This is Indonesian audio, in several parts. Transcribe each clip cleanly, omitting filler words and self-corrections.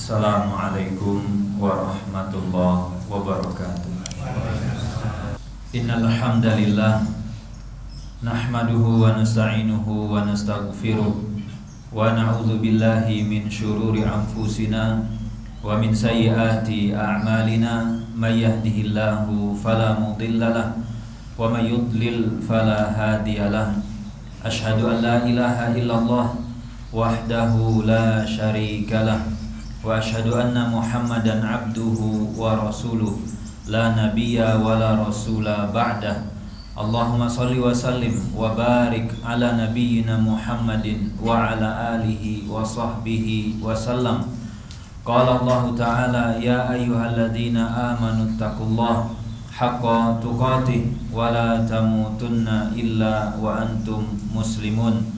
Assalamualaikum warahmatullahi wabarakatuh. Innal hamdalillah nahmaduhu wa nasta'inuhu wa nastaghfiruh wa na'udzu billahi min syururi anfusina wa min sayyiati a'malina may yahdihillahu fala mudhillalah wa may yudlil fala hadiyalah. Asyhadu an la ilaha illallah wahdahu la syarikalah wa asyhadu anna Muhammadan abduhu wa rasuluh la nabiyya wa la rasula ba'dah. Allahumma salli wa sallim wa barik ala nabiyyina Muhammadin wa ala alihi wa sahbihi wa sallam. Qala Allah ta'ala ya ayyuhalladzina amanu taqullaha haqqa tuqatih wa la tamutunna illa wa antum muslimun.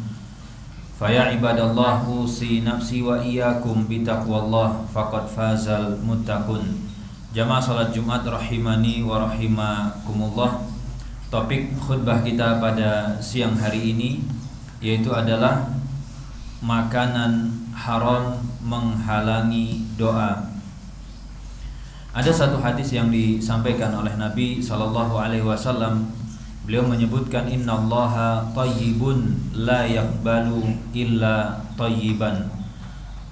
Faya ibadallah usi nafsi wa iyyakum bitaqwallah faqad fazal muttaqun. Jamaah salat Jumat rahimani wa rahimakumullah. Topik khutbah kita pada siang hari ini yaitu adalah makanan haram menghalangi doa. Ada satu hadis yang disampaikan oleh Nabi SAW. Beliau menyebutkan innallaha thayyibun la yaqbalu illa thayyiban.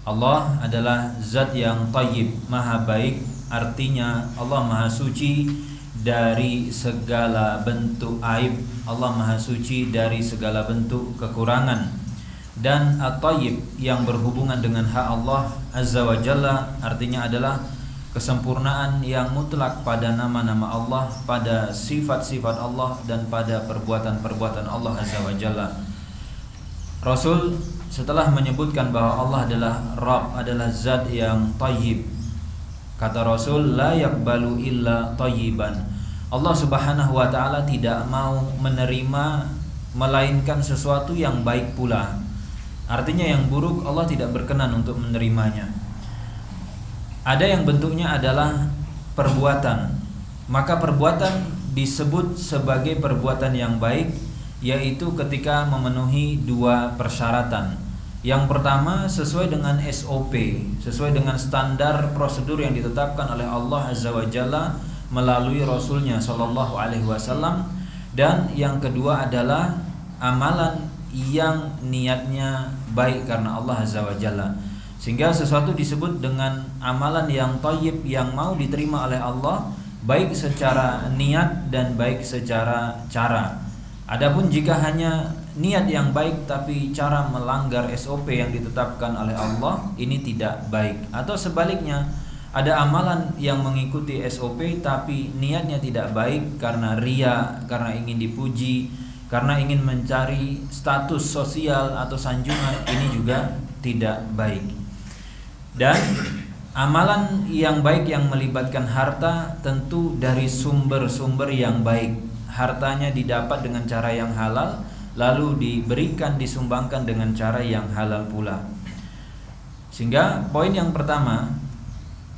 Allah adalah zat yang thayyib, maha baik. Artinya Allah maha suci dari segala bentuk aib. Allah maha suci dari segala bentuk kekurangan. Dan at-thayyib yang berhubungan dengan hak Allah Azza wa Jalla artinya adalah kesempurnaan yang mutlak pada nama-nama Allah, pada sifat-sifat Allah, dan pada perbuatan-perbuatan Allah Azza wa Jalla. Rasul setelah menyebutkan bahwa Allah adalah Rabb, adalah zat yang thayyib, kata Rasul, la yaqbalu illa thayyiban. Allah Subhanahu wa ta'ala tidak mau menerima melainkan sesuatu yang baik pula. Artinya yang buruk Allah tidak berkenan untuk menerimanya. Ada yang bentuknya adalah perbuatan, maka perbuatan disebut sebagai perbuatan yang baik, yaitu ketika memenuhi dua persyaratan. Yang pertama sesuai dengan SOP, sesuai dengan standar prosedur yang ditetapkan oleh Allah Azza wa Jalla melalui Rasulnya Shallallahu Alaihi Wasallam. Dan yang kedua adalah amalan yang niatnya baik karena Allah Azza wa Jalla. Sehingga sesuatu disebut dengan amalan yang thayyib, yang mau diterima oleh Allah, baik secara niat dan baik secara cara. Adapun jika hanya niat yang baik tapi cara melanggar SOP yang ditetapkan oleh Allah, ini tidak baik. Atau sebaliknya, ada amalan yang mengikuti SOP tapi niatnya tidak baik karena riya, karena ingin dipuji, karena ingin mencari status sosial atau sanjungan, ini juga tidak baik. Dan amalan yang baik yang melibatkan harta tentu dari sumber-sumber yang baik. Hartanya didapat dengan cara yang halal, lalu diberikan, disumbangkan dengan cara yang halal pula. Sehingga poin yang pertama,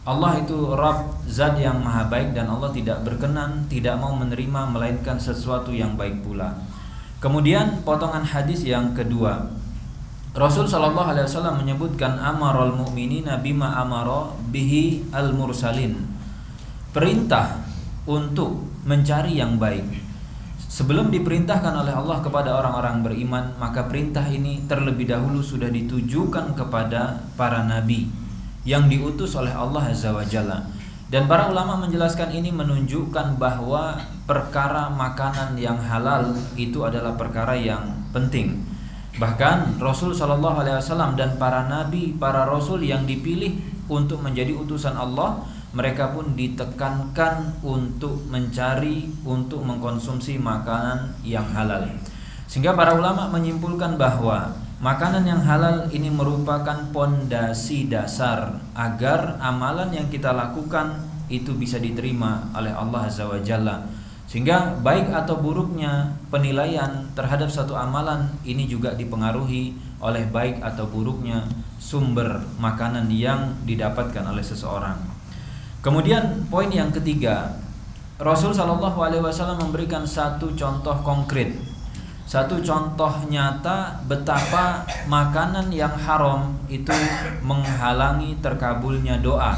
Allah itu Rabb, zat yang maha baik, dan Allah tidak berkenan, tidak mau menerima melainkan sesuatu yang baik pula. Kemudian potongan hadis yang kedua, Rasul sallallahu alaihi wasallam menyebutkan amaral mu'minina bima amara bihi al-mursalin. Perintah untuk mencari yang baik. Sebelum diperintahkan oleh Allah kepada orang-orang beriman, maka perintah ini terlebih dahulu sudah ditujukan kepada para nabi yang diutus oleh Allah Azza wa Jalla. Dan para ulama menjelaskan ini menunjukkan bahwa perkara makanan yang halal itu adalah perkara yang penting. Bahkan Rasul Shallallahu Alaihi Wasallam dan para nabi, para rasul yang dipilih untuk menjadi utusan Allah, mereka pun ditekankan untuk mencari, untuk mengkonsumsi makanan yang halal. Sehingga para ulama menyimpulkan bahwa makanan yang halal ini merupakan pondasi dasar agar amalan yang kita lakukan itu bisa diterima oleh Allah Azza wa Jalla. Sehingga baik atau buruknya penilaian terhadap satu amalan ini juga dipengaruhi oleh baik atau buruknya sumber makanan yang didapatkan oleh seseorang. Kemudian poin yang ketiga, Rasul SAW memberikan satu contoh konkret satu contoh nyata betapa makanan yang haram itu menghalangi terkabulnya doa.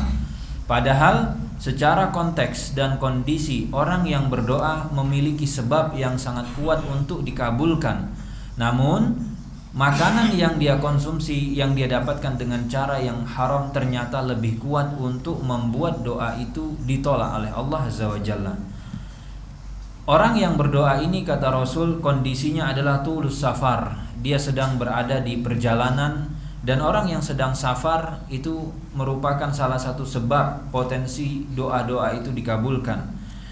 Padahal secara konteks dan kondisi orang yang berdoa memiliki sebab yang sangat kuat untuk dikabulkan. Namun makanan yang dia konsumsi, yang dia dapatkan dengan cara yang haram ternyata lebih kuat untuk membuat doa itu ditolak oleh Allah Azza wa Jalla. Orang yang berdoa ini, kata Rasul, kondisinya adalah tulus safar. Dia sedang berada di perjalanan, dan orang yang sedang safar itu merupakan salah satu sebab potensi doa-doa itu dikabulkan.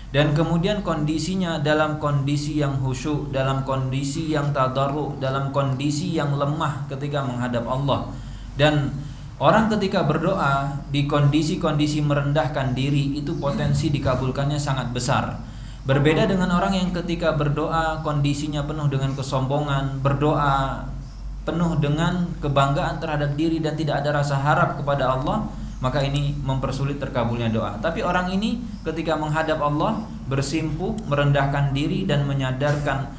Dan kemudian kondisinya dalam kondisi yang khusyuk, dalam kondisi yang tadarruk, dalam kondisi yang lemah ketika menghadap Allah. Dan orang ketika berdoa di kondisi-kondisi merendahkan diri, itu potensi dikabulkannya sangat besar. Berbeda dengan orang yang ketika berdoa kondisinya penuh dengan kesombongan, berdoa penuh dengan kebanggaan terhadap diri dan tidak ada rasa harap kepada Allah, maka ini mempersulit terkabulnya doa. Tapi orang ini ketika menghadap Allah bersimpuh, merendahkan diri dan menyadarkan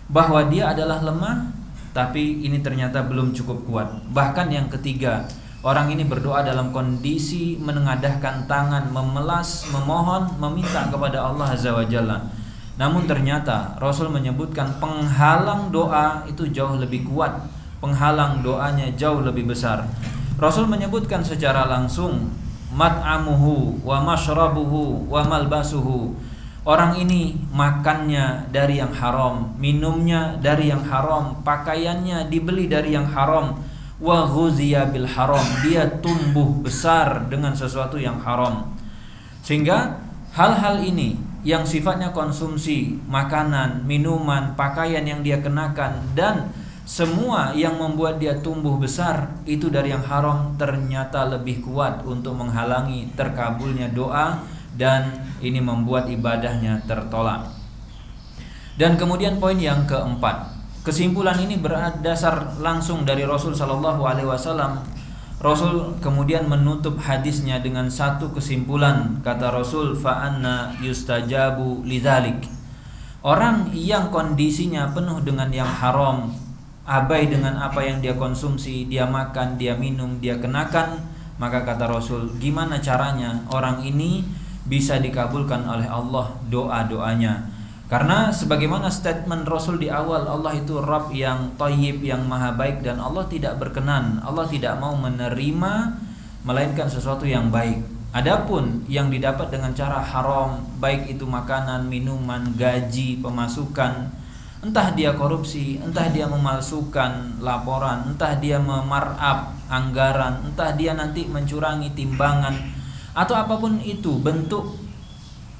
bahwa dia adalah lemah, tapi ini ternyata belum cukup kuat. Bahkan yang ketiga, orang ini berdoa dalam kondisi menengadahkan tangan, memelas, memohon, meminta kepada Allah Azza wa Jalla. Namun ternyata Rasul menyebutkan penghalang doa itu jauh lebih kuat, penghalang doanya jauh lebih besar. Rasul menyebutkan secara langsung, mat'amuhu wa mashrabuhu wa malbasuhu. Orang ini makannya dari yang haram, minumnya dari yang haram, pakaiannya dibeli dari yang haram, wa ghuziya bil haram, dia tumbuh besar dengan sesuatu yang haram. Sehingga hal-hal ini yang sifatnya konsumsi, makanan, minuman, pakaian yang dia kenakan, dan semua yang membuat dia tumbuh besar itu dari yang haram, ternyata lebih kuat untuk menghalangi terkabulnya doa, dan ini membuat ibadahnya tertolak. Dan kemudian poin yang keempat, kesimpulan ini berdasar langsung dari Rasul sallallahu alaihi wasallam. Rasul kemudian menutup hadisnya dengan satu kesimpulan. Kata Rasul, fa anna yustajabu lidzalik. Orang yang kondisinya penuh dengan yang haram, abai dengan apa yang dia konsumsi, dia makan, dia minum, dia kenakan, maka kata Rasul, gimana caranya orang ini bisa dikabulkan oleh Allah doa-doanya? Karena sebagaimana statement Rasul di awal, Allah itu Rabb yang Thayyib, yang maha baik, dan Allah tidak berkenan, Allah tidak mau menerima melainkan sesuatu yang baik. Adapun yang didapat dengan cara haram, baik itu makanan, minuman, gaji, pemasukan, entah dia korupsi, entah dia memalsukan laporan, entah dia memarkup anggaran, entah dia nanti mencurangi timbangan, atau apapun itu bentuk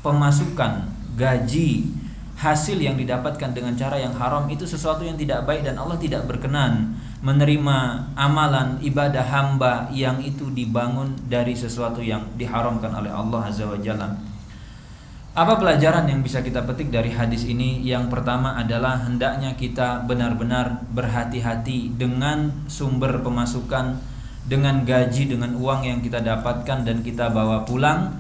pemasukan, gaji, hasil yang didapatkan dengan cara yang haram, itu sesuatu yang tidak baik dan Allah tidak berkenan menerima amalan ibadah hamba yang itu dibangun dari sesuatu yang diharamkan oleh Allah Azza wa Jalla. Apa pelajaran yang bisa kita petik dari hadis ini? Yang pertama adalah hendaknya kita benar-benar berhati-hati dengan sumber pemasukan, dengan gaji, dengan uang yang kita dapatkan dan kita bawa pulang,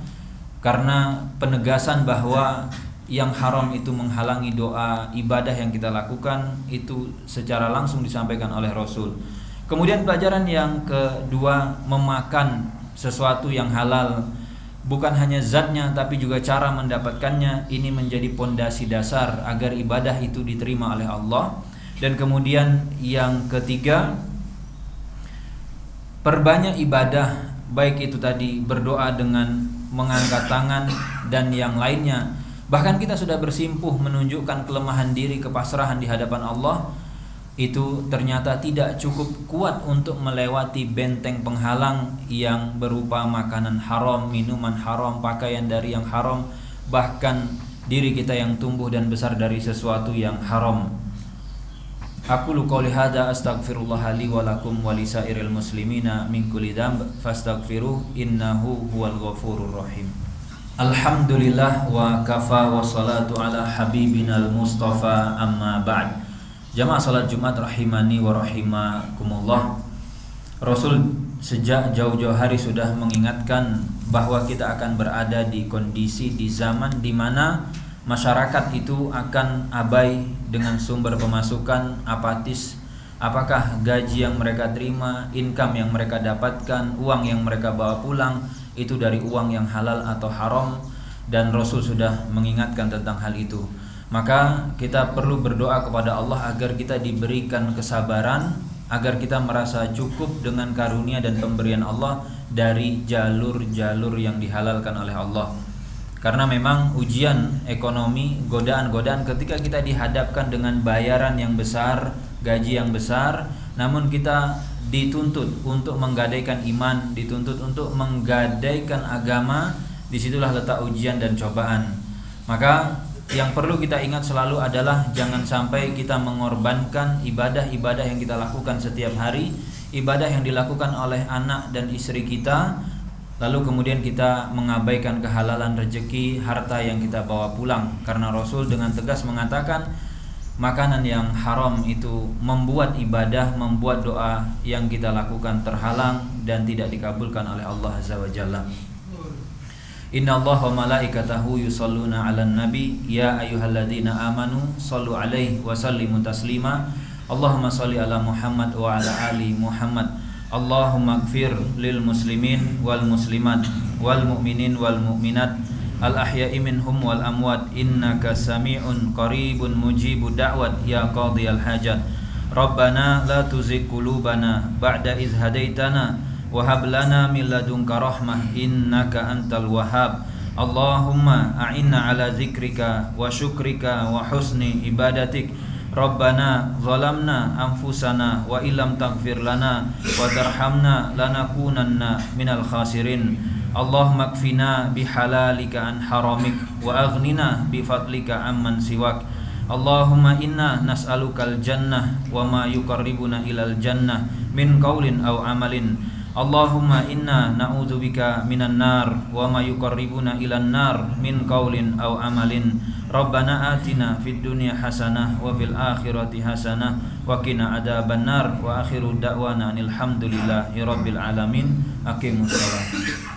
karena penegasan bahwa yang haram itu menghalangi doa, ibadah yang kita lakukan itu secara langsung disampaikan oleh Rasul. Kemudian pelajaran yang kedua, memakan sesuatu yang halal, bukan hanya zatnya tapi juga cara mendapatkannya, ini menjadi pondasi dasar agar ibadah itu diterima oleh Allah. Dan kemudian yang ketiga, perbanyak ibadah, baik itu tadi berdoa dengan mengangkat tangan dan yang lainnya. Bahkan kita sudah bersimpuh menunjukkan kelemahan diri, kepasrahan di hadapan Allah, itu ternyata tidak cukup kuat untuk melewati benteng penghalang yang berupa makanan haram, minuman haram, pakaian dari yang haram, bahkan diri kita yang tumbuh dan besar dari sesuatu yang haram. Aqulu qouli hadza astaghfirullah li wa lakum wa lisairil muslimina min kulli dzamb fastaghfiruh innahu huwal ghafurur rahim. Alhamdulillah wa kafa wa salatu ala habibinal mustafa amma ba'd. Jamaah salat Jumat rahimani wa rahimakumullah. Rasul sejak jauh-jauh hari sudah mengingatkan bahwa kita akan berada di kondisi, di zaman di mana masyarakat itu akan abai dengan sumber pemasukan, apatis. Apakah gaji yang mereka terima, income yang mereka dapatkan, uang yang mereka bawa pulang itu dari uang yang halal atau haram, dan Rasul sudah mengingatkan tentang hal itu. Maka kita perlu berdoa kepada Allah agar kita diberikan kesabaran, agar kita merasa cukup dengan karunia dan pemberian Allah dari jalur-jalur yang dihalalkan oleh Allah. Karena memang ujian ekonomi, godaan-godaan ketika kita dihadapkan dengan bayaran yang besar, gaji yang besar, namun kita dituntut untuk menggadaikan iman, dituntut untuk menggadaikan agama, disitulah letak ujian dan cobaan. Maka yang perlu kita ingat selalu adalah jangan sampai kita mengorbankan ibadah-ibadah yang kita lakukan setiap hari, ibadah yang dilakukan oleh anak dan istri kita, lalu kemudian kita mengabaikan kehalalan rezeki, harta yang kita bawa pulang. Karena Rasul dengan tegas mengatakan makanan yang haram itu membuat ibadah, membuat doa yang kita lakukan terhalang dan tidak dikabulkan oleh Allah Azza wa Jalla. Inna Allah wa malaikatahu yusalluna ala nabi ya ayyuhalladzina amanu sallu alaihi wa sallimu taslima. Allahumma salli ala Muhammad wa ala ali Muhammad. Allahumma gfir lil muslimin wal muslimat wal mu'minin wal mu'minat al ahya'i minhum wal amwat innaka sami'un qaribun mujibud da'wat ya qadiyal hajat. Rabbana la tuzigh qulubana ba'da idh hadaitana wa hab lana min ladunka rahmah innaka antal wahhab. Allahumma a'inna ala zikrika wa syukrika wa husni ibadatik. Rabbana zalamna anfusana wa illam taghfir lana wa tarhamna lanakunanna minal khasirin. Allahumma kfina bihalalika an haramik wa aghnina bifadlika amman siwak. Allahumma inna nas'alukal jannah wa ma yuqarribuna ilal jannah min qaulin aw amalin. Allahumma inna na'udzubika minan nar wa ma yuqarribuna ilan nar min qaulin aw amalin. Rabbana atina fid dunya hasanah wa fil akhirati hasanah wa qina adzabannar. Wa akhiru da'wana alhamdulillahi rabbil alamin. Aqimus shalah.